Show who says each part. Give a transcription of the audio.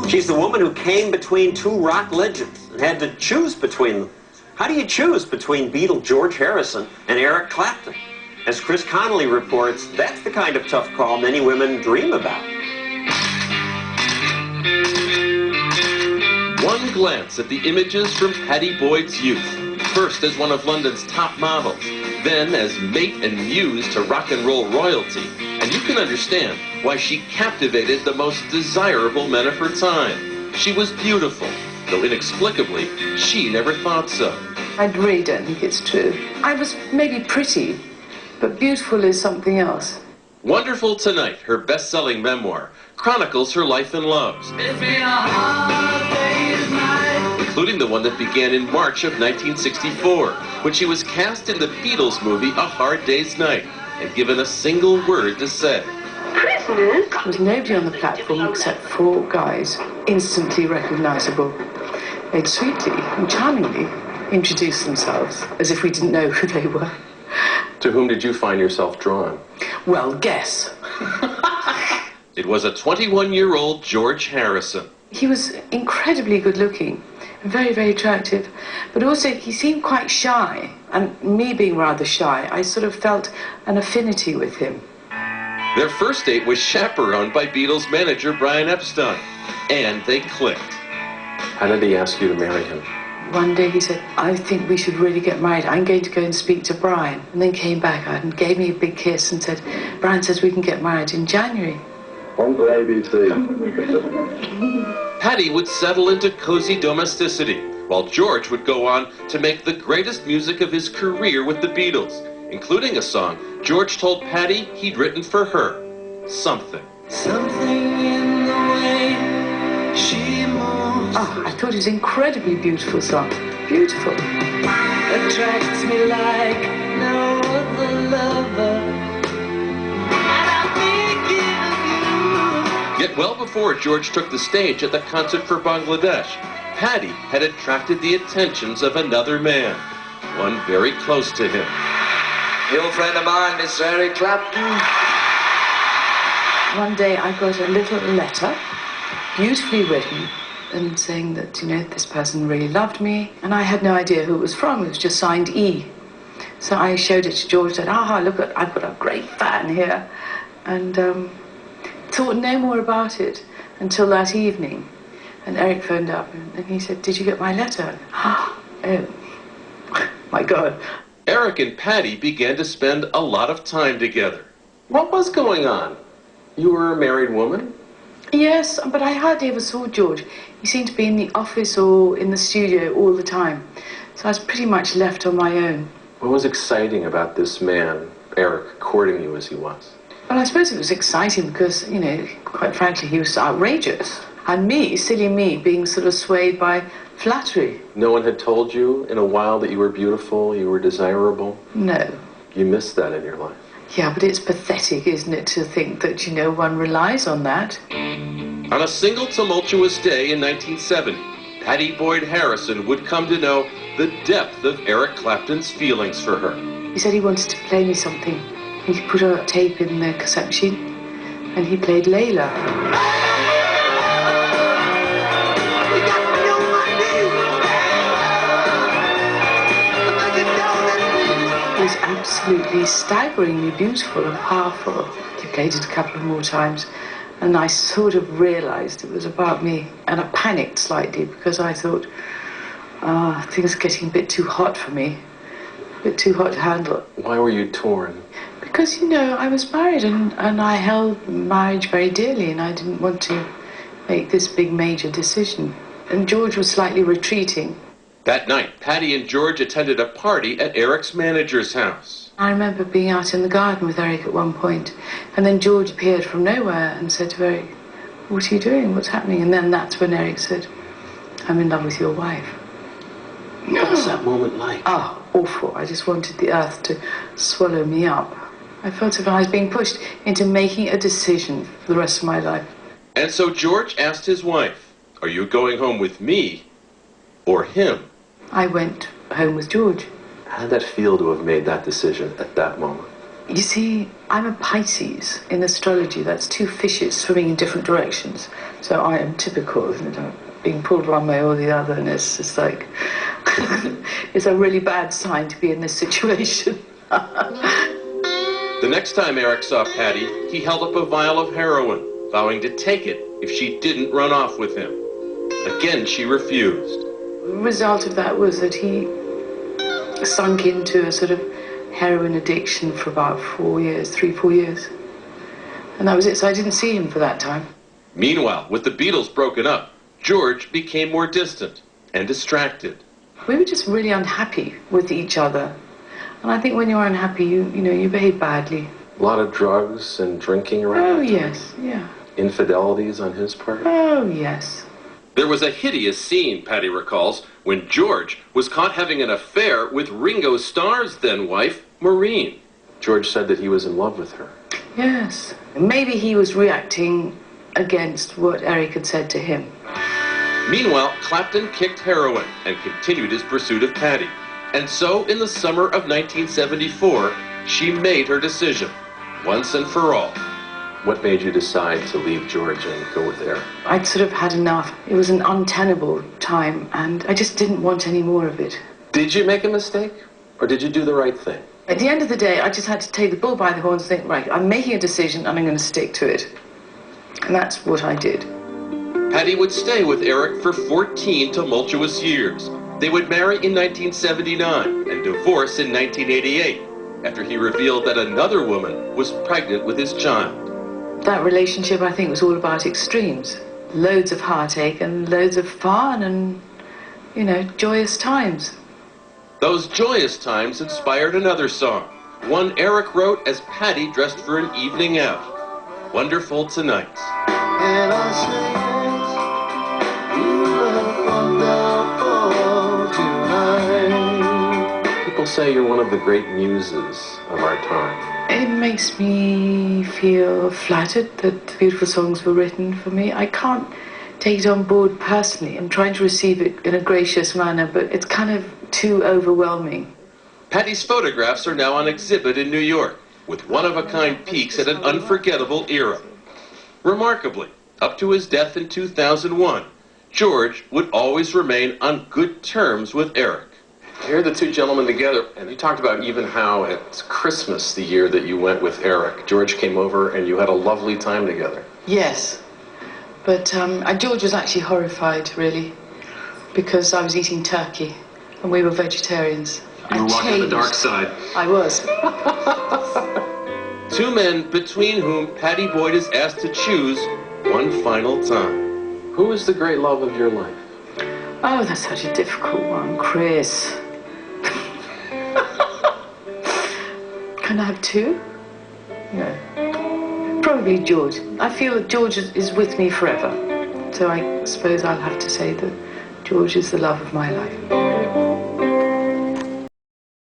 Speaker 1: She's the woman who came between two rock legends and had to choose between them. How do you choose between Beatle George Harrison and Eric Clapton? As Chris Connolly reports, that's the kind of tough call many women dream about.
Speaker 2: One glance at the images from Pattie Boyd's youth, first as one of London's top models, then as mate and muse to rock and roll royalty, and you can understand why she captivated the most desirable men of her time. She was beautiful, though inexplicably, she never thought so.
Speaker 3: I really don't think it's true. I was maybe pretty, but beautiful is something else.
Speaker 2: Wonderful Tonight, her best-selling memoir, chronicles her life and loves, including the one that began in March of 1964, when she was cast in the Beatles movie A Hard Day's Night and given a single word to say.
Speaker 3: Prisoners? There was nobody on the platform except 4 guys, instantly recognizable. They'd sweetly and charmingly introduced themselves, as if we didn't know who they were.
Speaker 2: To whom did you find yourself drawn?
Speaker 3: Well, guess.
Speaker 2: It was a 21-year-old George Harrison.
Speaker 3: He was incredibly good-looking, very, very attractive, but also he seemed quite shy. And me being rather shy, I sort of felt an affinity with him.
Speaker 2: Their first date was chaperoned by Beatles manager Brian Epstein, and they clicked. How did he ask you to marry him?
Speaker 3: One day he said, I think we should really get married. I'm going to go and speak to Brian. And then came back and gave me a big kiss and said, Brian says we can get married in January.
Speaker 4: On to ABC.
Speaker 2: Pattie would settle into cozy domesticity, while George would go on to make the greatest music of his career with the Beatles, including a song George told Pattie he'd written for her, Something.
Speaker 5: Something in the way she moves.
Speaker 3: Oh, I thought it was an incredibly beautiful song. Beautiful.
Speaker 5: Attracts me like no other lover. And I'm thinking of you.
Speaker 2: Yet well before George took the stage at the concert for Bangladesh, Pattie had attracted the attentions of another man, one very close to him.
Speaker 6: Your friend of mine, Miss Eric Clapton.
Speaker 3: One day I got a little letter, beautifully written, and saying that, you know, this person really loved me, and I had no idea who it was from. It was just signed E. So I showed it to George, said, look, I've got a great fan here, and thought no more about it until that evening. And Eric phoned up, and he said, did you get my letter? Oh, my God.
Speaker 2: Eric and Pattie began to spend a lot of time together. What was going on? You were a married woman?
Speaker 3: Yes, but I hardly ever saw George. He seemed to be in the office or in the studio all the time. So I was pretty much left on my own.
Speaker 2: What was exciting about this man, Eric, courting you as he was?
Speaker 3: Well, I suppose it was exciting because, you know, quite frankly, he was outrageous. And me, silly me, being sort of swayed by flattery.
Speaker 2: No one had told you in a while that you were beautiful, you were desirable?
Speaker 3: No.
Speaker 2: You missed that in your life.
Speaker 3: Yeah, but it's pathetic, isn't it, to think that, you know, one relies on that.
Speaker 2: On a single tumultuous day in 1970, Pattie Boyd Harrison would come to know the depth of Eric Clapton's feelings for her.
Speaker 3: He said he wanted to play me something. He put a tape in the cassette machine, and he played Layla. It was absolutely staggeringly beautiful and powerful. He played it a couple of more times, and I sort of realized it was about me. And I panicked slightly because I thought, things are getting a bit too hot for me, a bit too hot to handle.
Speaker 2: Why were you torn?
Speaker 3: Because, you know, I was married and I held marriage very dearly, and I didn't want to make this big major decision. And George was slightly retreating.
Speaker 2: That night, Pattie and George attended a party at Eric's manager's house.
Speaker 3: I remember being out in the garden with Eric at one point, and then George appeared from nowhere and said to Eric, what are you doing? What's happening? And then that's when Eric said, I'm in love with your wife.
Speaker 2: What was that moment like?
Speaker 3: Oh, awful. I just wanted the earth to swallow me up. I felt as if I was being pushed into making a decision for the rest of my life.
Speaker 2: And so George asked his wife, are you going home with me or him?
Speaker 3: I went home with George.
Speaker 2: How did that feel to have made that decision at that moment?
Speaker 3: You see, I'm a Pisces in astrology. That's two fishes swimming in different directions. So I am typical, isn't it? Being pulled one way or the other, and it's just like, it's a really bad sign to be in this situation.
Speaker 2: The next time Eric saw Pattie, he held up a vial of heroin, vowing to take it if she didn't run off with him. Again, she refused.
Speaker 3: The result of that was that he sunk into a sort of heroin addiction for about 4 years, 3-4 years. And that was it, so I didn't see him for that time.
Speaker 2: Meanwhile, with the Beatles broken up, George became more distant and distracted.
Speaker 3: We were just really unhappy with each other. And I think when you're unhappy, you behave badly.
Speaker 7: A lot of drugs and drinking around.
Speaker 3: Oh, yes, yeah.
Speaker 7: Infidelities on his part.
Speaker 3: Oh, yes.
Speaker 2: There was a hideous scene, Pattie recalls, when George was caught having an affair with Ringo Starr's then-wife, Maureen.
Speaker 7: George said that he was in love with her.
Speaker 3: Yes. Maybe he was reacting against what Eric had said to him.
Speaker 2: Meanwhile, Clapton kicked heroin and continued his pursuit of Pattie. And so, in the summer of 1974, she made her decision, once and for all.
Speaker 7: What made you decide to leave George and go with Eric?
Speaker 3: I'd sort of had enough. It was an untenable time, and I just didn't want any more of it.
Speaker 7: Did you make a mistake, or did you do the right thing?
Speaker 3: At the end of the day, I just had to take the bull by the horns and think, right, I'm making a decision and I'm going to stick to it. And that's what I did.
Speaker 2: Pattie would stay with Eric for 14 tumultuous years. They would marry in 1979 and divorce in 1988, after he revealed that another woman was pregnant with his child.
Speaker 3: That relationship, I think, was all about extremes. Loads of heartache and loads of fun and, joyous times.
Speaker 2: Those joyous times inspired another song, one Eric wrote as Pattie dressed for an evening out. Wonderful Tonight.
Speaker 5: And I say yes, you look wonderful tonight.
Speaker 7: People say you're one of the great muses of our time.
Speaker 3: It makes me feel flattered that the beautiful songs were written for me. I can't take it on board personally. I'm trying to receive it in a gracious manner, but it's kind of too overwhelming.
Speaker 2: Pattie's photographs are now on exhibit in New York, with one-of-a-kind peaks at an unforgettable era. Remarkably, up to his death in 2001, George would always remain on good terms with Eric.
Speaker 7: Here are the two gentlemen together, and you talked about even how at Christmas, the year that you went with Eric, George came over and you had a lovely time together.
Speaker 3: Yes, but George was actually horrified, really, because I was eating turkey and we were vegetarians.
Speaker 1: You were walking the dark side.
Speaker 3: I was.
Speaker 2: Two men between whom Pattie Boyd is asked to choose one final time.
Speaker 7: Who is the great love of your life?
Speaker 3: Oh, that's such a difficult one, Chris. Can I have two? No. Probably George. I feel that George is with me forever. So I suppose I'll have to say that George is the love of my life.